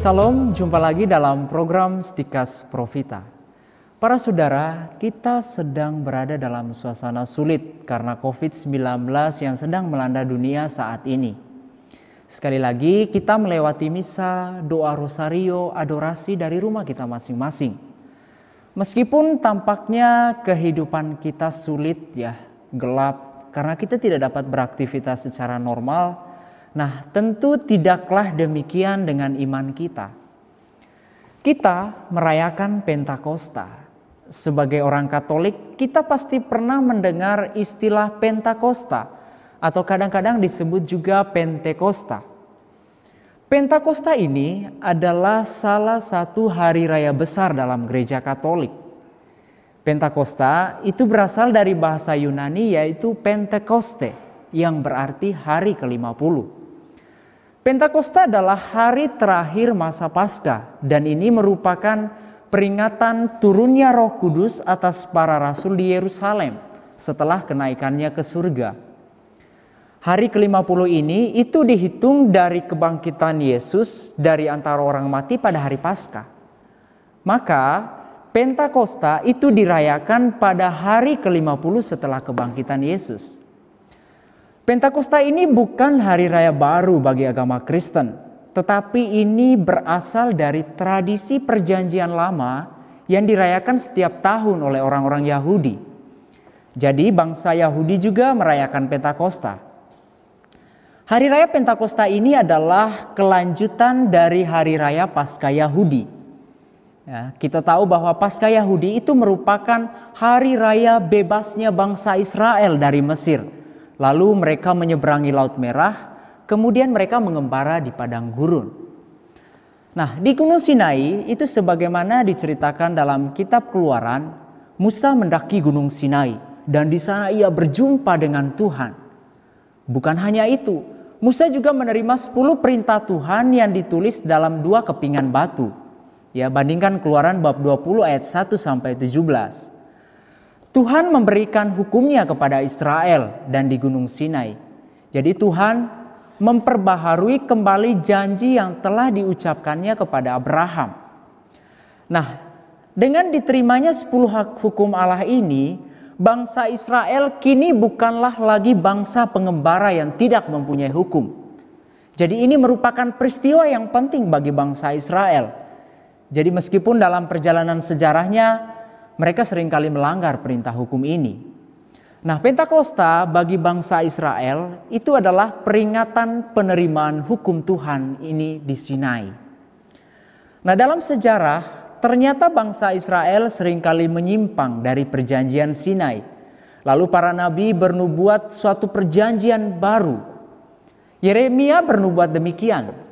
Salam, jumpa lagi dalam program Stikas Profita. Para saudara, kita sedang berada dalam suasana sulit karena COVID-19 yang sedang melanda dunia saat ini. Sekali lagi kita melewati misa, doa rosario, adorasi dari rumah kita masing-masing. Meskipun tampaknya kehidupan kita sulit ya, gelap karena kita tidak dapat beraktivitas secara normal. Nah, tentu tidaklah demikian dengan iman kita. Kita merayakan Pentakosta. Sebagai orang Katolik, kita pasti pernah mendengar istilah Pentakosta atau kadang-kadang disebut juga Pentekosta. Pentakosta ini adalah salah satu hari raya besar dalam gereja Katolik. Pentakosta itu berasal dari bahasa Yunani yaitu Pentekoste yang berarti hari ke-50. Pentakosta adalah hari terakhir masa Paskah dan ini merupakan peringatan turunnya Roh Kudus atas para rasul di Yerusalem setelah kenaikannya ke surga. Hari ke-50 ini itu dihitung dari kebangkitan Yesus dari antara orang mati pada hari Paskah. Maka Pentakosta itu dirayakan pada hari ke-50 setelah kebangkitan Yesus. Pentakosta ini bukan hari raya baru bagi agama Kristen, tetapi ini berasal dari tradisi perjanjian lama yang dirayakan setiap tahun oleh orang-orang Yahudi. Jadi bangsa Yahudi juga merayakan Pentakosta. Hari raya Pentakosta ini adalah kelanjutan dari hari raya Paskah Yahudi. Ya, kita tahu bahwa Paskah Yahudi itu merupakan hari raya bebasnya bangsa Israel dari Mesir. Lalu mereka menyeberangi Laut Merah, kemudian mereka mengembara di padang gurun. Nah, di Gunung Sinai itu sebagaimana diceritakan dalam kitab Keluaran, Musa mendaki Gunung Sinai dan di sana ia berjumpa dengan Tuhan. Bukan hanya itu, Musa juga menerima 10 perintah Tuhan yang ditulis dalam 2 kepingan batu. Ya, bandingkan Keluaran bab 20 ayat 1 sampai 17. Tuhan memberikan hukumnya kepada Israel dan di Gunung Sinai. Jadi Tuhan memperbaharui kembali janji yang telah diucapkannya kepada Abraham. Nah, dengan diterimanya 10 hak hukum Allah ini, bangsa Israel kini bukanlah lagi bangsa pengembara yang tidak mempunyai hukum. Jadi ini merupakan peristiwa yang penting bagi bangsa Israel. Jadi meskipun dalam perjalanan sejarahnya mereka seringkali melanggar perintah hukum ini. Nah, Pentakosta bagi bangsa Israel itu adalah peringatan penerimaan hukum Tuhan ini di Sinai. Nah, dalam sejarah ternyata bangsa Israel seringkali menyimpang dari perjanjian Sinai. Lalu para nabi bernubuat suatu perjanjian baru. Yeremia bernubuat demikian.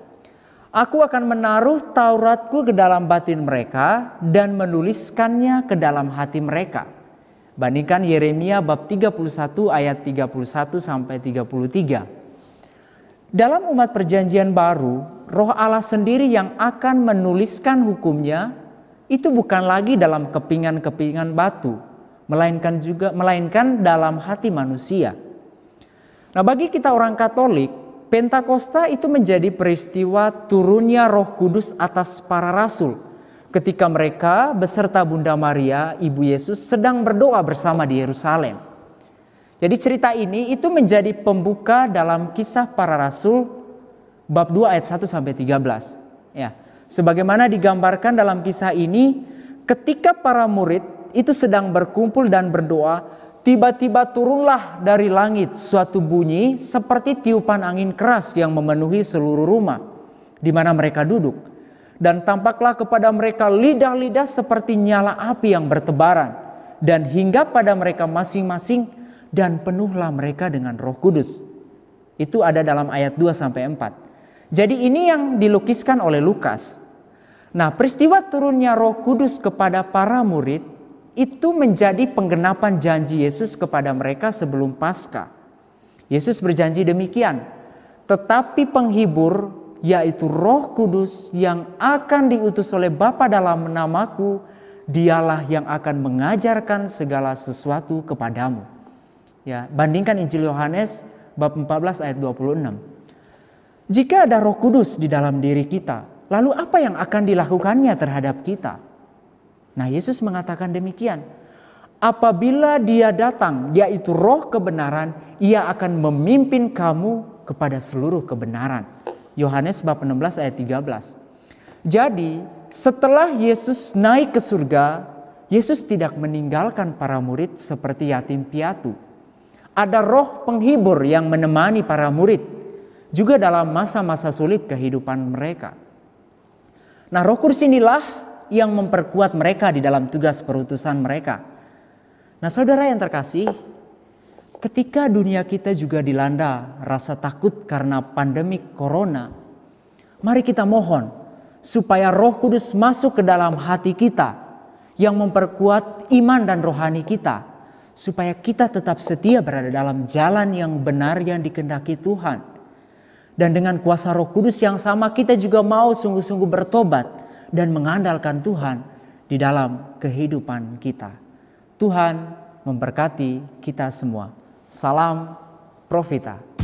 Aku akan menaruh Tauratku ke dalam batin mereka dan menuliskannya ke dalam hati mereka. Bandingkan Yeremia bab 31 ayat 31 sampai 33. Dalam umat perjanjian baru, Roh Allah sendiri yang akan menuliskan hukumnya itu bukan lagi dalam kepingan-kepingan batu, melainkan dalam hati manusia. Nah, bagi kita orang Katolik, Pentakosta itu menjadi peristiwa turunnya Roh Kudus atas para rasul ketika mereka beserta Bunda Maria, Ibu Yesus sedang berdoa bersama di Yerusalem. Jadi cerita ini itu menjadi pembuka dalam Kisah Para Rasul bab 2 ayat 1 sampai 13. Ya, sebagaimana digambarkan dalam kisah ini, ketika para murid itu sedang berkumpul dan berdoa, tiba-tiba turunlah dari langit suatu bunyi seperti tiupan angin keras yang memenuhi seluruh rumah di mana mereka duduk. Dan tampaklah kepada mereka lidah-lidah seperti nyala api yang bertebaran dan hinggap pada mereka masing-masing dan penuhlah mereka dengan Roh Kudus. Itu ada dalam ayat 2 sampai 4. Jadi ini yang dilukiskan oleh Lukas. Nah, peristiwa turunnya Roh Kudus kepada para murid itu menjadi penggenapan janji Yesus kepada mereka sebelum Paskah. Yesus berjanji demikian, tetapi penghibur yaitu Roh Kudus yang akan diutus oleh Bapa dalam namaku, dialah yang akan mengajarkan segala sesuatu kepadamu. Ya, bandingkan Injil Yohanes bab 14 ayat 26. Jika ada Roh Kudus di dalam diri kita, Lalu apa yang akan dilakukannya terhadap kita? Nah, Yesus mengatakan demikian. Apabila Dia datang, yaitu Roh kebenaran, Ia akan memimpin kamu kepada seluruh kebenaran. Yohanes bab 16 ayat 13. Jadi, setelah Yesus naik ke surga, Yesus tidak meninggalkan para murid seperti yatim piatu. Ada roh penghibur yang menemani para murid, juga dalam masa-masa sulit kehidupan mereka. Nah, Roh Kudus inilah yang memperkuat mereka di dalam tugas perutusan mereka. Nah, saudara yang terkasih, ketika dunia kita juga dilanda rasa takut karena pandemi corona, mari kita mohon supaya Roh Kudus masuk ke dalam hati kita yang memperkuat iman dan rohani kita, supaya kita tetap setia berada dalam jalan yang benar yang dikehendaki Tuhan. Dan dengan kuasa Roh Kudus yang sama, kita juga mau sungguh-sungguh bertobat dan mengandalkan Tuhan di dalam kehidupan kita. Tuhan memberkati kita semua. Salam Profita.